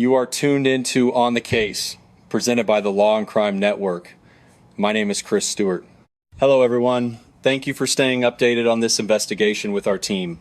You are tuned into On the Case, presented by the Law and Crime Network. My name is Chris Stewart. Hello, everyone. Thank you for staying updated on this investigation with our team.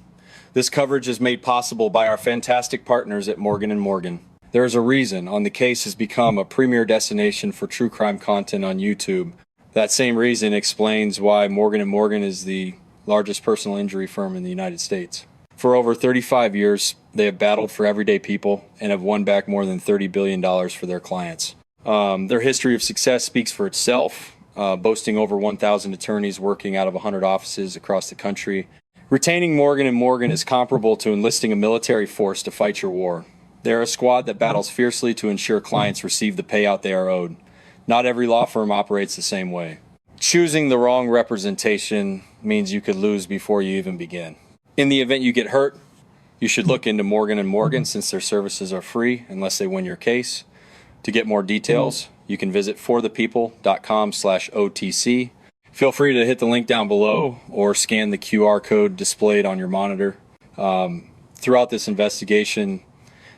This coverage is made possible by our fantastic partners at Morgan & Morgan. There is a reason On the Case has become a premier destination for true crime content on YouTube. That same reason explains why Morgan & Morgan is the largest personal injury firm in the United States. For over 35 years, they have battled for everyday people and have won back more than $30 billion for their clients. Their history of success speaks for itself, boasting over 1,000 attorneys working out of 100 offices across the country. Retaining Morgan & Morgan is comparable to enlisting a military force to fight your war. They are a squad that battles fiercely to ensure clients receive the payout they are owed. Not every law firm operates the same way. Choosing the wrong representation means you could lose before you even begin. In the event you get hurt, you should look into Morgan & Morgan since their services are free unless they win your case. To get more details, you can visit forthepeople.com/OTC. Feel free to hit the link down below or scan the QR code displayed on your monitor. Throughout this investigation,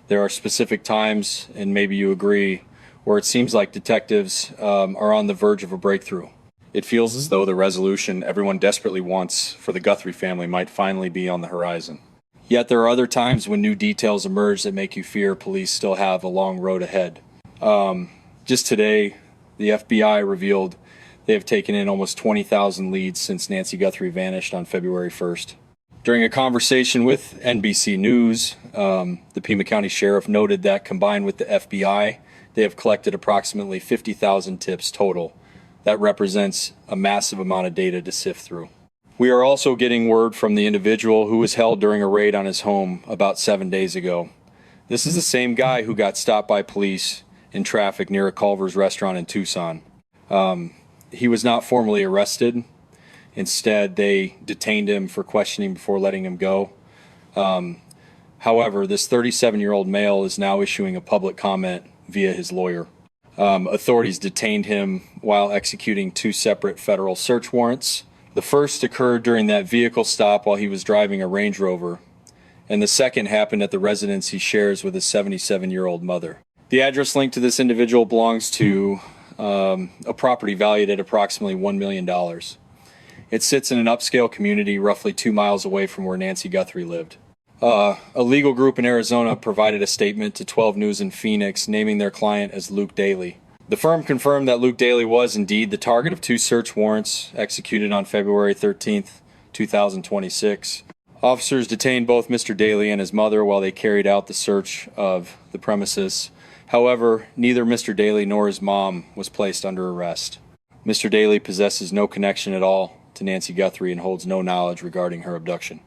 there are specific times, and maybe you agree, where it seems like detectives are on the verge of a breakthrough. It feels as though the resolution everyone desperately wants for the Guthrie family might finally be on the horizon. Yet there are other times when new details emerge that make you fear police still have a long road ahead. Just today, the FBI revealed they have taken in almost 20,000 leads since Nancy Guthrie vanished on February 1st. During a conversation with NBC News, the Pima County Sheriff noted that combined with the FBI, they have collected approximately 50,000 tips total. That represents a massive amount of data to sift through. We are also getting word from the individual who was held during a raid on his home about 7 days ago. This is the same guy who got stopped by police in traffic near a Culver's restaurant in Tucson. He was not formally arrested. Instead, they detained him for questioning before letting him go. However, this 37-year-old male is now issuing a public comment via his lawyer. Authorities detained him while executing two separate federal search warrants. The first occurred during that vehicle stop while he was driving a Range Rover, and the second happened at the residence he shares with his 77-year-old mother. The address linked to this individual belongs to a property valued at approximately $1 million. It sits in an upscale community roughly 2 miles away from where Nancy Guthrie lived. A legal group in Arizona provided a statement to 12 News in Phoenix naming their client as Luke Daly. The firm confirmed that Luke Daly was indeed the target of two search warrants executed on February 13th, 2026. Officers detained both Mr. Daly and his mother while they carried out the search of the premises. However, neither Mr. Daly nor his mom was placed under arrest. Mr. Daly possesses no connection at all to Nancy Guthrie and holds no knowledge regarding her abduction.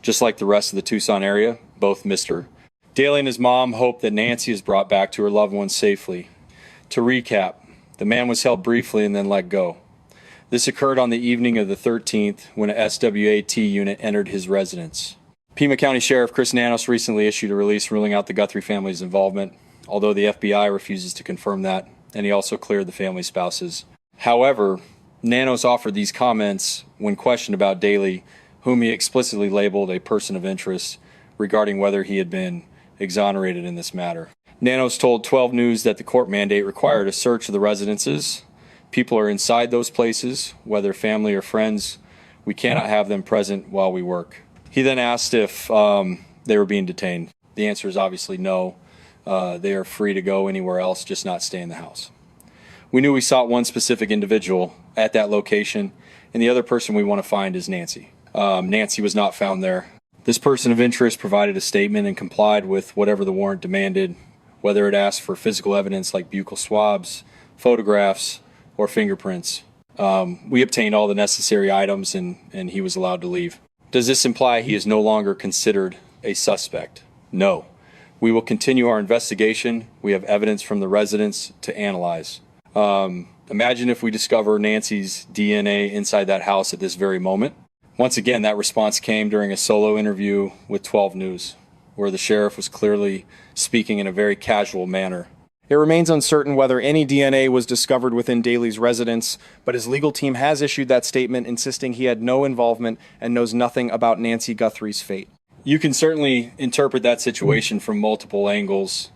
Just like the rest of the Tucson area, both Mr. Daly and his mom hope that Nancy is brought back to her loved ones safely. To recap, the man was held briefly and then let go. This occurred on the evening of the 13th when a SWAT unit entered his residence. Pima County Sheriff Chris Nanos recently issued a release ruling out the Guthrie family's involvement, although the FBI refuses to confirm that, and he also cleared the family spouses. However, Nanos offered these comments when questioned about Daly, whom he explicitly labeled a person of interest, regarding whether he had been exonerated in this matter. Nanos told 12 News that the court mandate required a search of the residences. People are inside those places, whether family or friends. We cannot have them present while we work. He then asked if they were being detained. The answer is obviously no. They are free to go anywhere else, just not stay in the house. We knew we sought one specific individual at that location, and the other person we want to find is Nancy. Nancy was not found there. This person of interest provided a statement and complied with whatever the warrant demanded, whether it asked for physical evidence like buccal swabs, photographs, or fingerprints. We obtained all the necessary items and he was allowed to leave. Does this imply he is no longer considered a suspect? No. We will continue our investigation. We have evidence from the residents to analyze. Imagine if we discover Nancy's DNA inside that house at this very moment. Once again, that response came during a solo interview with 12 News, where the sheriff was clearly speaking in a very casual manner. It remains uncertain whether any DNA was discovered within Daly's residence, but his legal team has issued that statement insisting he had no involvement and knows nothing about Nancy Guthrie's fate. You can certainly interpret that situation from multiple angles.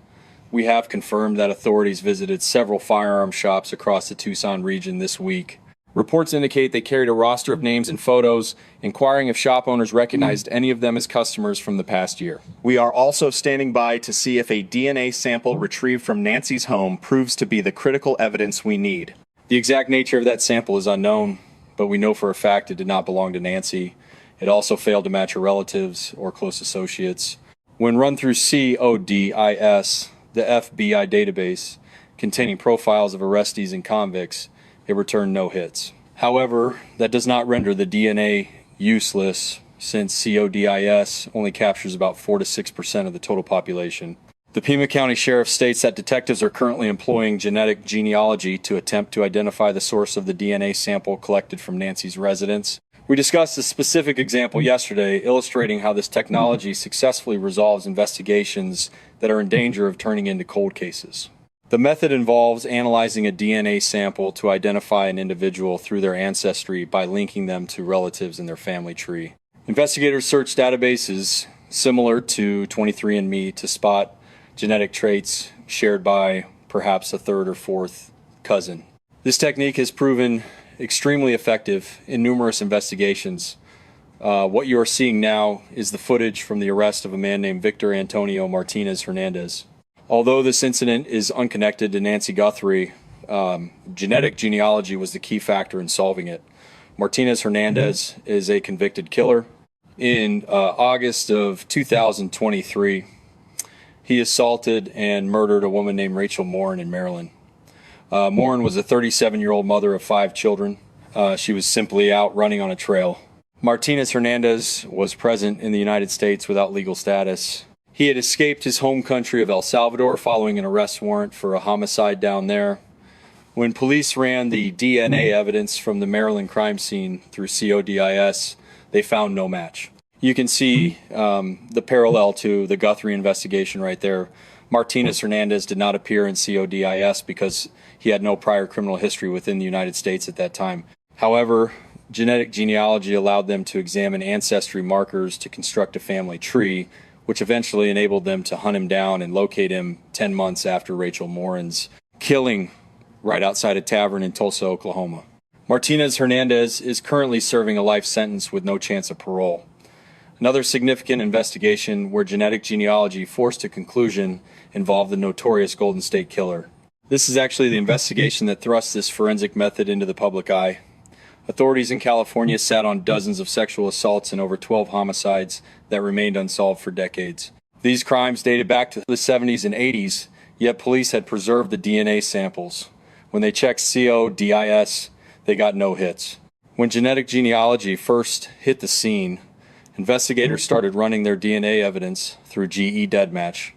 we have confirmed that authorities visited several firearm shops across the Tucson region this week. Reports indicate they carried a roster of names and photos, inquiring if shop owners recognized any of them as customers from the past year. We are also standing by to see if a DNA sample retrieved from Nancy's home proves to be the critical evidence we need. The exact nature of that sample is unknown, but we know for a fact it did not belong to Nancy. It also failed to match her relatives or close associates. When run through CODIS, the FBI database containing profiles of arrestees and convicts, it returned no hits. However, that does not render the DNA useless, since CODIS only captures about 4 to 6% of the total population. The Pima County Sheriff states that detectives are currently employing genetic genealogy to attempt to identify the source of the DNA sample collected from Nancy's residence. We discussed a specific example yesterday, illustrating how this technology successfully resolves investigations that are in danger of turning into cold cases. The method involves analyzing a DNA sample to identify an individual through their ancestry by linking them to relatives in their family tree. Investigators search databases similar to 23andMe to spot genetic traits shared by perhaps a third or fourth cousin. This technique has proven extremely effective in numerous investigations. What you are seeing now is the footage from the arrest of a man named Victor Antonio Martinez Hernandez. Although this incident is unconnected to Nancy Guthrie, genetic genealogy was the key factor in solving it. Martinez Hernandez is a convicted killer. In August of 2023, he assaulted and murdered a woman named Rachel Morin in Maryland. Morin was a 37-year-old mother of 5 children. She was simply out running on a trail. Martinez Hernandez was present in the United States without legal status. He had escaped his home country of El Salvador following an arrest warrant for a homicide down there. When police ran the DNA evidence from the Maryland crime scene through CODIS, they found no match. You can see the parallel to the Guthrie investigation right there. Martinez Hernandez did not appear in CODIS because he had no prior criminal history within the United States at that time. However, genetic genealogy allowed them to examine ancestry markers to construct a family tree, which eventually enabled them to hunt him down and locate him 10 months after Rachel Morin's killing right outside a tavern in Tulsa, Oklahoma. Martinez Hernandez is currently serving a life sentence with no chance of parole. Another significant investigation where genetic genealogy forced a conclusion involved the notorious Golden State Killer. This is actually the investigation that thrust this forensic method into the public eye. Authorities in California sat on dozens of sexual assaults and over 12 homicides that remained unsolved for decades. These crimes dated back to the 70s and 80s, yet police had preserved the DNA samples. When they checked CODIS, they got no hits. When genetic genealogy first hit the scene, investigators started running their DNA evidence through GE Deadmatch,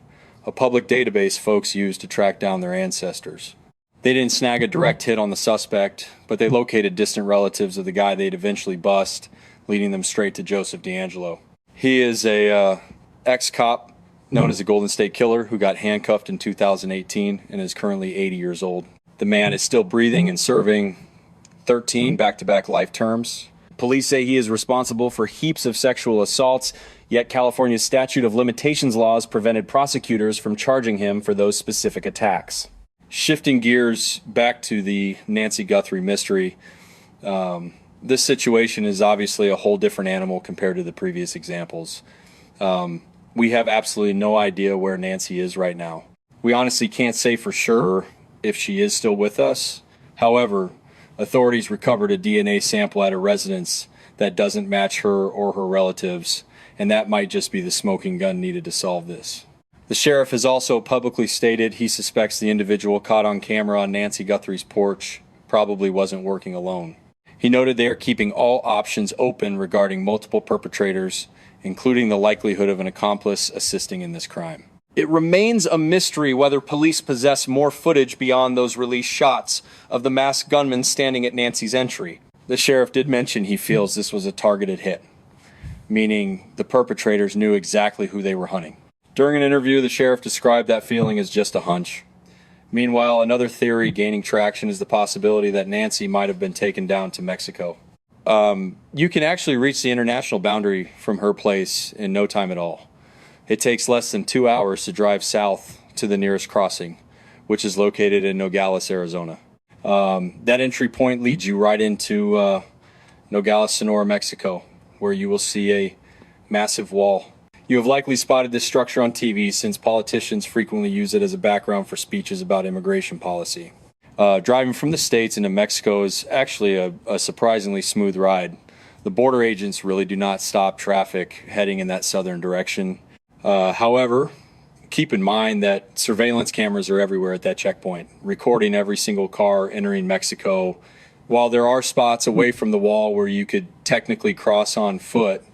a public database folks use to track down their ancestors. They didn't snag a direct hit on the suspect, but they located distant relatives of the guy they'd eventually bust, leading them straight to Joseph D'Angelo. He is a ex-cop known as the Golden State Killer who got handcuffed in 2018 and is currently 80 years old. The man is still breathing and serving 13 back-to-back life terms. Police say he is responsible for heaps of sexual assaults, yet California's statute of limitations laws prevented prosecutors from charging him for those specific attacks. Shifting gears back to the Nancy Guthrie mystery, this situation is obviously a whole different animal compared to the previous examples. We have absolutely no idea where Nancy is right now. We honestly can't say for sure if she is still with us. However, authorities recovered a DNA sample at her residence that doesn't match her or her relatives, and that might just be the smoking gun needed to solve this. The sheriff has also publicly stated he suspects the individual caught on camera on Nancy Guthrie's porch probably wasn't working alone. He noted they are keeping all options open regarding multiple perpetrators, including the likelihood of an accomplice assisting in this crime. It remains a mystery whether police possess more footage beyond those released shots of the masked gunman standing at Nancy's entry. The sheriff did mention he feels this was a targeted hit, meaning the perpetrators knew exactly who they were hunting. During an interview, the sheriff described that feeling as just a hunch. Meanwhile, another theory gaining traction is the possibility that Nancy might have been taken down to Mexico. You can actually reach the international boundary from her place in no time at all. It takes less than 2 hours to drive south to the nearest crossing, which is located in Nogales, Arizona. That entry point leads you right into Nogales, Sonora, Mexico, where you will see a massive wall. You have likely spotted this structure on TV since politicians frequently use it as a background for speeches about immigration policy. Driving from the States into Mexico is actually a surprisingly smooth ride. The border agents really do not stop traffic heading in that southern direction. However, keep in mind that surveillance cameras are everywhere at that checkpoint, recording every single car entering Mexico. While there are spots away from the wall where you could technically cross on foot,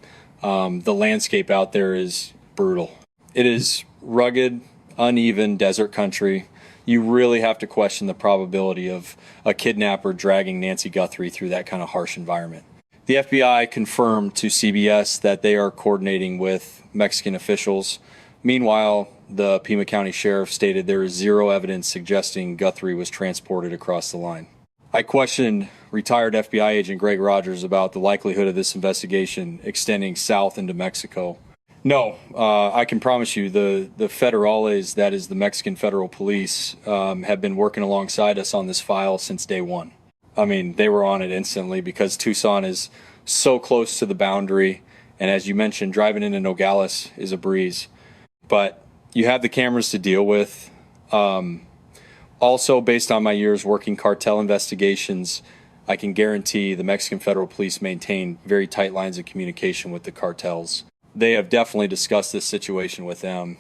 the landscape out there is brutal. It is rugged, uneven desert country. You really have to question the probability of a kidnapper dragging Nancy Guthrie through that kind of harsh environment. The FBI confirmed to CBS that they are coordinating with Mexican officials. Meanwhile, the Pima County Sheriff stated there is zero evidence suggesting Guthrie was transported across the line. I questioned retired FBI agent Greg Rogers about the likelihood of this investigation extending south into Mexico. No, I can promise you the federales, that is the Mexican federal police, have been working alongside us on this file since day one. I mean, they were on it instantly because Tucson is so close to the boundary. And as you mentioned, driving into Nogales is a breeze. But you have the cameras to deal with. Also, based on my years working cartel investigations, I can guarantee the Mexican federal police maintain very tight lines of communication with the cartels. They have definitely discussed this situation with them.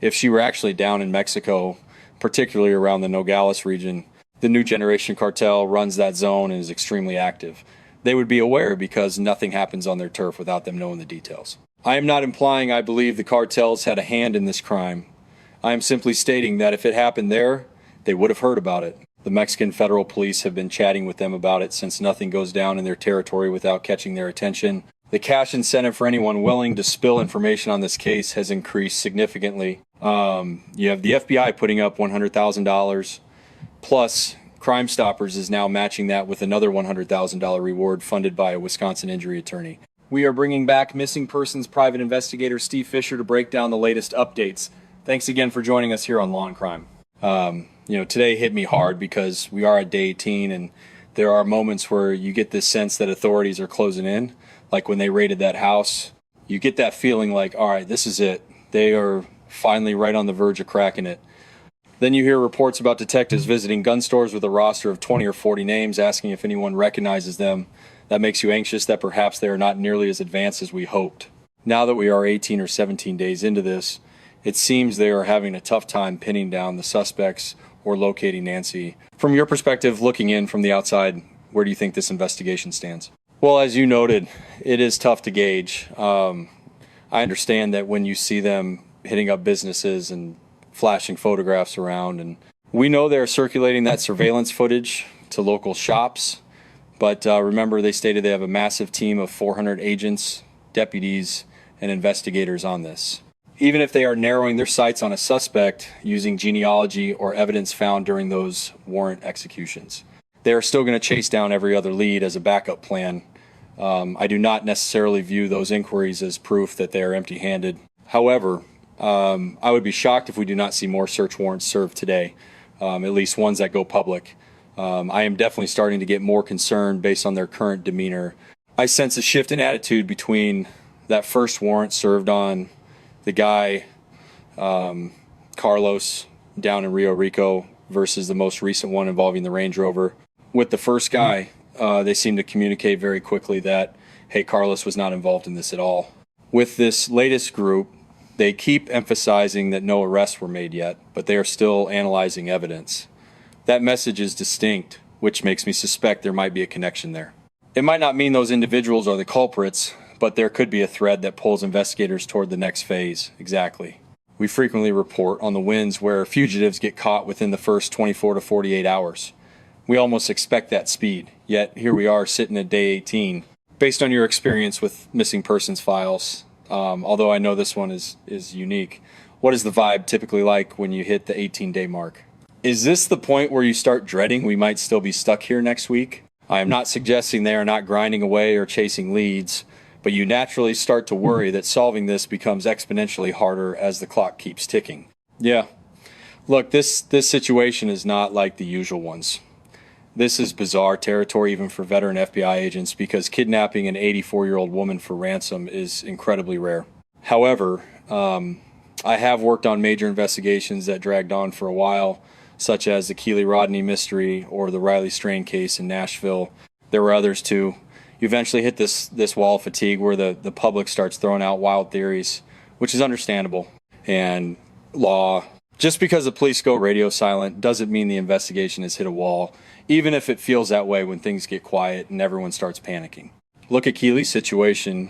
If she were actually down in Mexico, particularly around the Nogales region, the New Generation cartel runs that zone and is extremely active. They would be aware because nothing happens on their turf without them knowing the details. I am not implying I believe the cartels had a hand in this crime. I am simply stating that if it happened there, they would have heard about it. The Mexican federal police have been chatting with them about it since nothing goes down in their territory without catching their attention. The cash incentive for anyone willing to spill information on this case has increased significantly. You have the FBI putting up $100,000, plus Crime Stoppers is now matching that with another $100,000 reward funded by a Wisconsin injury attorney. We are bringing back missing persons private investigator Steve Fisher to break down the latest updates. Thanks again for joining us here on Law and Crime. Today hit me hard because we are at day 18 and there are moments where you get this sense that authorities are closing in. Like when they raided that house, you get that feeling like, all right, this is it. They are finally right on the verge of cracking it. Then you hear reports about detectives visiting gun stores with a roster of 20 or 40 names, asking if anyone recognizes them. That makes you anxious that perhaps they are not nearly as advanced as we hoped. Now that we are 18 or 17 days into this, it seems they are having a tough time pinning down the suspects or locating Nancy. From your perspective, looking in from the outside, where do you think this investigation stands? Well, as you noted, it is tough to gauge. I understand that when you see them hitting up businesses and flashing photographs around, and we know they're circulating that surveillance footage to local shops, but remember they stated they have a massive team of 400 agents, deputies, and investigators on this. Even if they are narrowing their sights on a suspect using genealogy or evidence found during those warrant executions, they are still going to chase down every other lead as a backup plan. I do not necessarily view those inquiries as proof that they are empty-handed. However, I would be shocked if we do not see more search warrants served today, at least ones that go public. I am definitely starting to get more concerned based on their current demeanor. I sense a shift in attitude between that first warrant served on the guy, Carlos, down in Rio Rico, versus the most recent one involving the Range Rover. With the first guy, they seem to communicate very quickly that, hey, Carlos was not involved in this at all. With this latest group, they keep emphasizing that no arrests were made yet, but they are still analyzing evidence. That message is distinct, which makes me suspect there might be a connection there. It might not mean those individuals are the culprits, but there could be a thread that pulls investigators toward the next phase. Exactly. We frequently report on the wins where fugitives get caught within the first 24 to 48 hours. We almost expect that speed, yet here we are sitting at day 18. Based on your experience with missing persons files, although I know this one is unique, what is the vibe typically like when you hit the 18-day mark? Is this the point where you start dreading we might still be stuck here next week? I am not suggesting they are not grinding away or chasing leads, but you naturally start to worry that solving this becomes exponentially harder as the clock keeps ticking. Yeah. Look, this situation is not like the usual ones. This is bizarre territory even for veteran FBI agents because kidnapping an 84-year-old woman for ransom is incredibly rare. However, I have worked on major investigations that dragged on for a while, such as the Keely Rodney mystery or the Riley Strain case in Nashville. There were others too. You eventually hit this wall of fatigue where the public starts throwing out wild theories, which is understandable. And law, just because the police go radio silent doesn't mean the investigation has hit a wall, even if it feels that way when things get quiet and everyone starts panicking. Look at Keely's situation.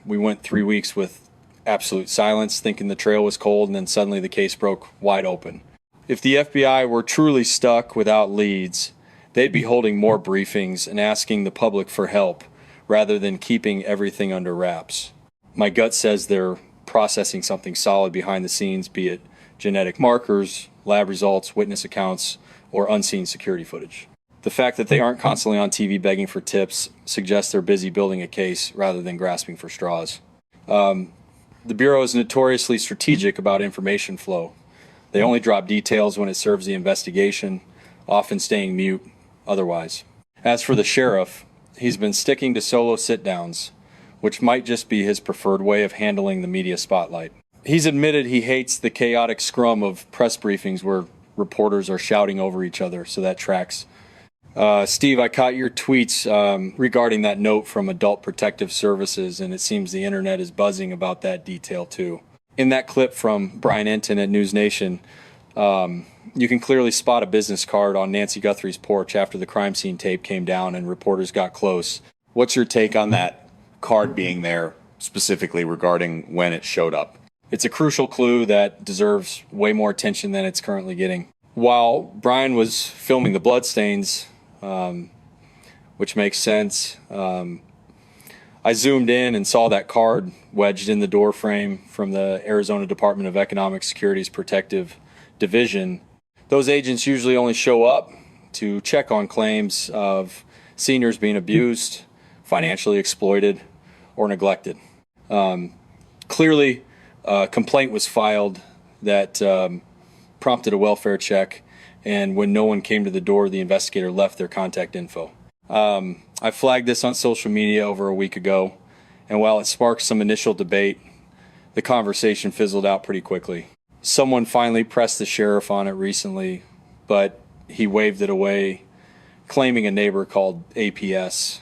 We went 3 weeks with absolute silence, thinking the trail was cold, and then suddenly the case broke wide open. If the FBI were truly stuck without leads, they'd be holding more briefings and asking the public for help rather than keeping everything under wraps. My gut says they're processing something solid behind the scenes, be it genetic markers, lab results, witness accounts, or unseen security footage. The fact that they aren't constantly on TV begging for tips suggests they're busy building a case rather than grasping for straws. The Bureau is notoriously strategic about information flow. They only drop details when it serves the investigation, often staying mute otherwise. As for the sheriff, he's been sticking to solo sit-downs, which might just be his preferred way of handling the media spotlight. He's admitted he hates the chaotic scrum of press briefings where reporters are shouting over each other, so that tracks. Steve, I caught your tweets regarding that note from Adult Protective Services, and it seems the internet is buzzing about that detail too. In that clip from Brian Enton at News Nation, you can clearly spot a business card on Nancy Guthrie's porch after the crime scene tape came down and reporters got close. What's your take on that card being there, specifically regarding when it showed up? It's a crucial clue that deserves way more attention than it's currently getting. While Brian was filming the bloodstains, which makes sense, I zoomed in and saw that card wedged in the door frame from the Arizona Department of Economic Security's Protective Division. Those agents usually only show up to check on claims of seniors being abused, financially exploited, or neglected. Clearly, a complaint was filed that prompted a welfare check, and when no one came to the door, the investigator left their contact info. I flagged this on social media over a week ago, and while it sparked some initial debate, the conversation fizzled out pretty quickly. Someone finally pressed the sheriff on it recently, but he waved it away, claiming a neighbor called APS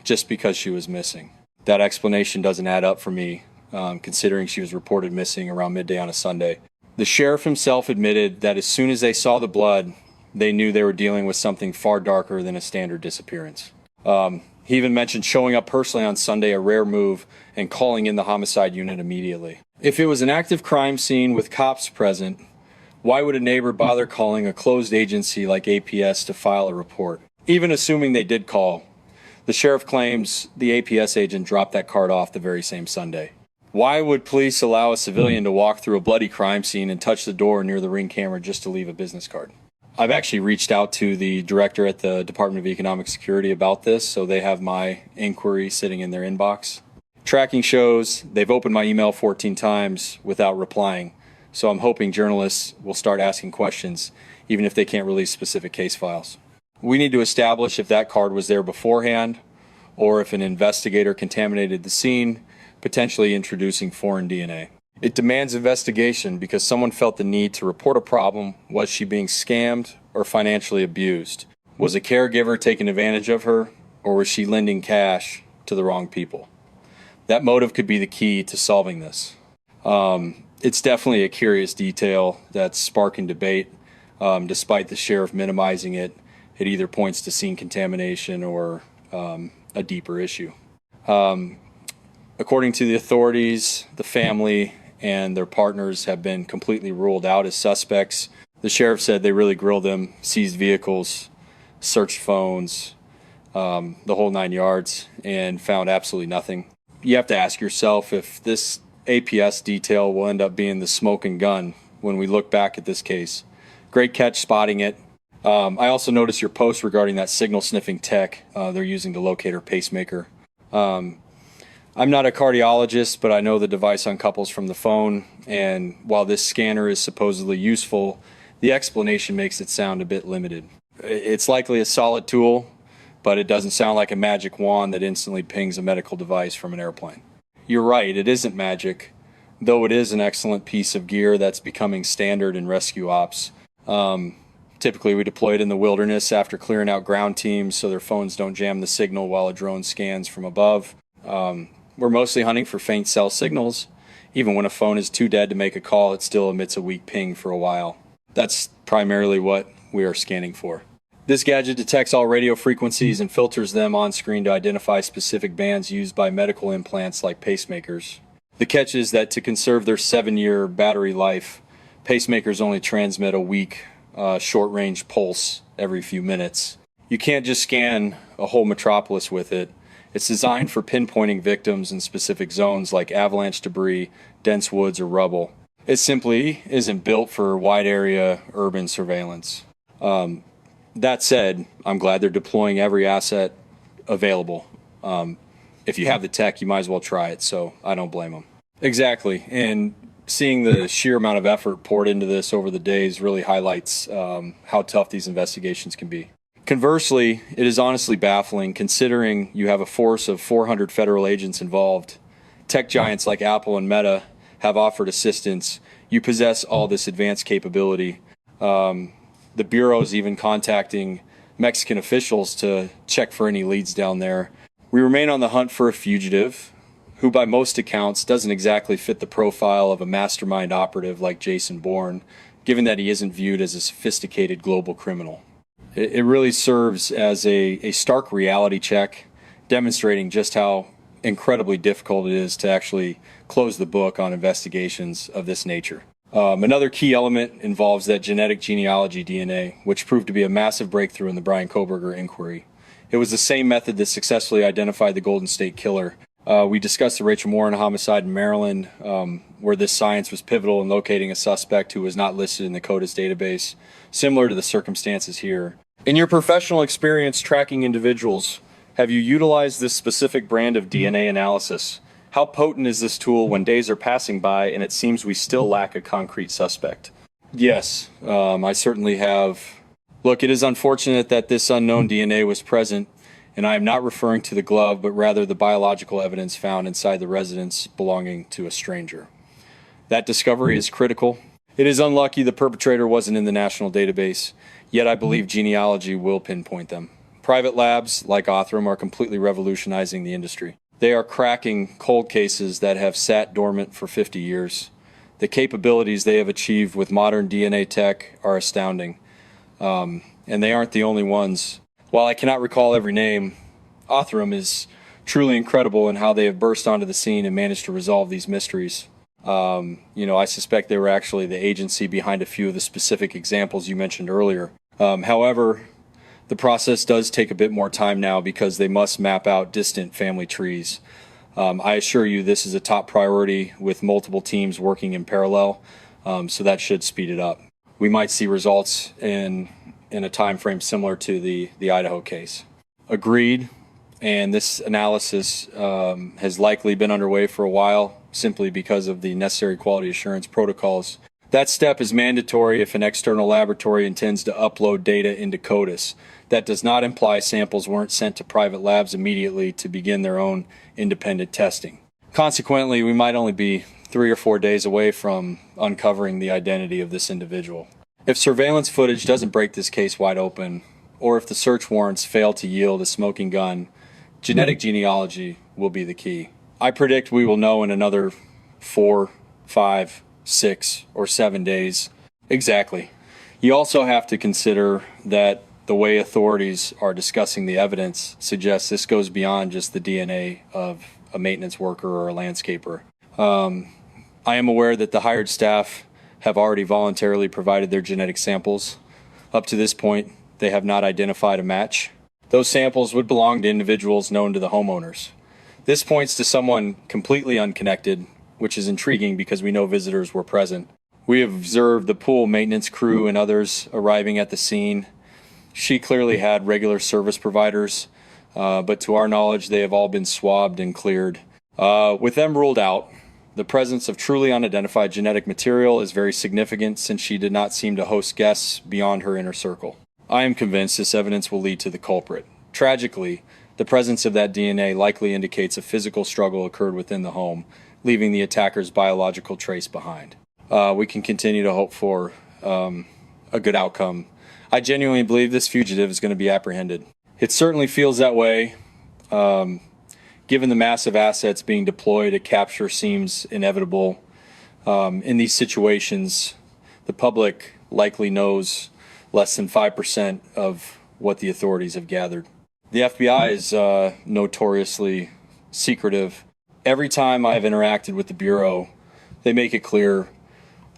just because she was missing. That explanation doesn't add up for me, considering she was reported missing around midday on a Sunday. The sheriff himself admitted that as soon as they saw the blood, they knew they were dealing with something far darker than a standard disappearance. He even mentioned showing up personally on Sunday, a rare move, and calling in the homicide unit immediately. If it was an active crime scene with cops present, why would a neighbor bother calling a closed agency like APS to file a report? Even assuming they did call, the sheriff claims the APS agent dropped that card off the very same Sunday. Why would police allow a civilian to walk through a bloody crime scene and touch the door near the Ring camera just to leave a business card? I've actually reached out to the director at the Department of Economic Security about this, so they have my inquiry sitting in their inbox. Tracking shows they've opened my email 14 times without replying, so I'm hoping journalists will start asking questions, even if they can't release specific case files. We need to establish if that card was there beforehand, or if an investigator contaminated the scene, potentially introducing foreign DNA. It demands investigation because someone felt the need to report a problem. Was she being scammed or financially abused? Was a caregiver taking advantage of her, or was she lending cash to the wrong people? That motive could be the key to solving this. It's definitely a curious detail that's sparking debate. Despite the sheriff minimizing it, it either points to scene contamination or a deeper issue. According to the authorities, the family and their partners have been completely ruled out as suspects. The sheriff said they really grilled them, seized vehicles, searched phones, the whole 9 yards, and found absolutely nothing. You have to ask yourself if this APS detail will end up being the smoking gun when we look back at this case. Great catch spotting it. I also noticed your post regarding that signal sniffing tech they're using to locate her pacemaker. I'm not a cardiologist, but I know the device uncouples from the phone, and while this scanner is supposedly useful, the explanation makes it sound a bit limited. It's likely a solid tool, but it doesn't sound like a magic wand that instantly pings a medical device from an airplane. You're right, it isn't magic, though it is an excellent piece of gear that's becoming standard in rescue ops. Typically, we deploy it in the wilderness after clearing out ground teams so their phones don't jam the signal while a drone scans from above. We're mostly hunting for faint cell signals. Even when a phone is too dead to make a call, it still emits a weak ping for a while. That's primarily what we are scanning for. This gadget detects all radio frequencies and filters them on screen to identify specific bands used by medical implants like pacemakers. The catch is that to conserve their 7-year battery life, pacemakers only transmit a weak, short-range pulse every few minutes. You can't just scan a whole metropolis with it. It's designed for pinpointing victims in specific zones like avalanche debris, dense woods, or rubble. It simply isn't built for wide area urban surveillance. That said, I'm glad they're deploying every asset available. If you have the tech, you might as well try it, so I don't blame them. Exactly, and seeing the sheer amount of effort poured into this over the days really highlights how tough these investigations can be. Conversely, it is honestly baffling considering you have a force of 400 federal agents involved. Tech giants like Apple and Meta have offered assistance. You possess all this advanced capability. The Bureau is even contacting Mexican officials to check for any leads down there. We remain on the hunt for a fugitive who by most accounts doesn't exactly fit the profile of a mastermind operative like Jason Bourne, given that he isn't viewed as a sophisticated global criminal. It really serves as a stark reality check, demonstrating just how incredibly difficult it is to actually close the book on investigations of this nature. Another key element involves that genetic genealogy DNA, which proved to be a massive breakthrough in the Brian Kohberger inquiry. It was the same method that successfully identified the Golden State Killer. We discussed the Rachel Morin homicide in Maryland, where this science was pivotal in locating a suspect who was not listed in the CODIS database, similar to the circumstances here. In your professional experience tracking individuals, have you utilized this specific brand of DNA analysis? How potent is this tool when days are passing by and it seems we still lack a concrete suspect? Yes, I certainly have. Look, it is unfortunate that this unknown DNA was present, and I am not referring to the glove, but rather the biological evidence found inside the residence belonging to a stranger. That discovery is critical. It is unlucky the perpetrator wasn't in the national database, yet I believe genealogy will pinpoint them. Private labs like Othram are completely revolutionizing the industry. They are cracking cold cases that have sat dormant for 50 years. The capabilities they have achieved with modern DNA tech are astounding, and they aren't the only ones. While I cannot recall every name, Othram is truly incredible in how they have burst onto the scene and managed to resolve these mysteries. I suspect they were actually the agency behind a few of the specific examples you mentioned earlier. However, the process does take a bit more time now because they must map out distant family trees. I assure you this is a top priority with multiple teams working in parallel, so that should speed it up. We might see results in a time frame similar to the Idaho case. Agreed, and this analysis has likely been underway for a while simply because of the necessary quality assurance protocols. That step is mandatory if an external laboratory intends to upload data into CODIS. That does not imply samples weren't sent to private labs immediately to begin their own independent testing. Consequently, we might only be 3 or 4 days away from uncovering the identity of this individual. If surveillance footage doesn't break this case wide open, or if the search warrants fail to yield a smoking gun, genetic genealogy will be the key. I predict we will know in another 4, 5, 6, or 7 days. Exactly. You also have to consider that the way authorities are discussing the evidence suggests this goes beyond just the DNA of a maintenance worker or a landscaper. I am aware that the hired staff have already voluntarily provided their genetic samples. Up to this point, they have not identified a match. Those samples would belong to individuals known to the homeowners. This points to someone completely unconnected, which is intriguing because we know visitors were present. We have observed the pool maintenance crew and others arriving at the scene. She clearly had regular service providers, but to our knowledge, they have all been swabbed and cleared. With them ruled out, the presence of truly unidentified genetic material is very significant since she did not seem to host guests beyond her inner circle. I am convinced this evidence will lead to the culprit. Tragically, the presence of that DNA likely indicates a physical struggle occurred within the home, leaving the attacker's biological trace behind. We can continue to hope for a good outcome. I genuinely believe this fugitive is going to be apprehended. It certainly feels that way. Given the massive assets being deployed, a capture seems inevitable. In these situations, the public likely knows less than 5% of what the authorities have gathered. The FBI is notoriously secretive. Every time I've interacted with the Bureau, they make it clear,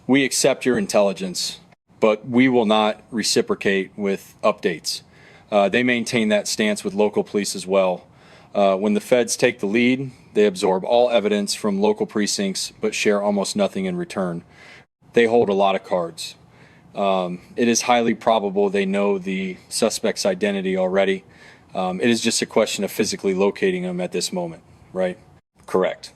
we accept your intelligence, but we will not reciprocate with updates. They maintain that stance with local police as well. When the feds take the lead, they absorb all evidence from local precincts, but share almost nothing in return. They hold a lot of cards. It is highly probable they know the suspect's identity already. It is just a question of physically locating them at this moment, right? Correct.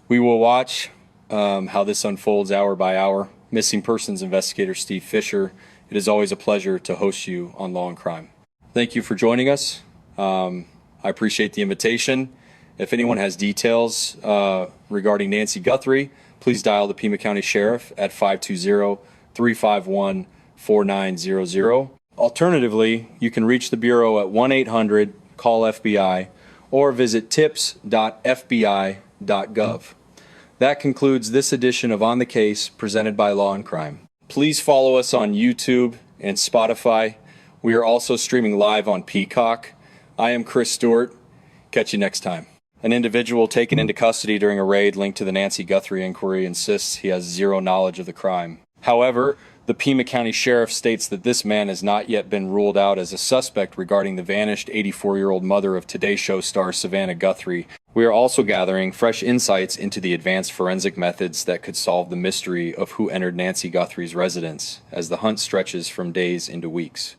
We will watch how this unfolds hour by hour. Missing Persons Investigator Steve Fisher, it is always a pleasure to host you on Law and Crime. Thank you for joining us. I appreciate the invitation. If anyone has details regarding Nancy Guthrie, please dial the Pima County Sheriff at 520-351-4900. Alternatively, you can reach the Bureau at 1-800-CALL-FBI or visit tips.fbi.gov. That concludes this edition of On the Case presented by Law and Crime. Please follow us on YouTube and Spotify. We are also streaming live on Peacock. I am Chris Stewart. Catch you next time. An individual taken into custody during a raid linked to the Nancy Guthrie inquiry insists he has zero knowledge of the crime. However, the Pima County Sheriff states that this man has not yet been ruled out as a suspect regarding the vanished 84-year-old mother of Today Show star Savannah Guthrie. We are also gathering fresh insights into the advanced forensic methods that could solve the mystery of who entered Nancy Guthrie's residence as the hunt stretches from days into weeks.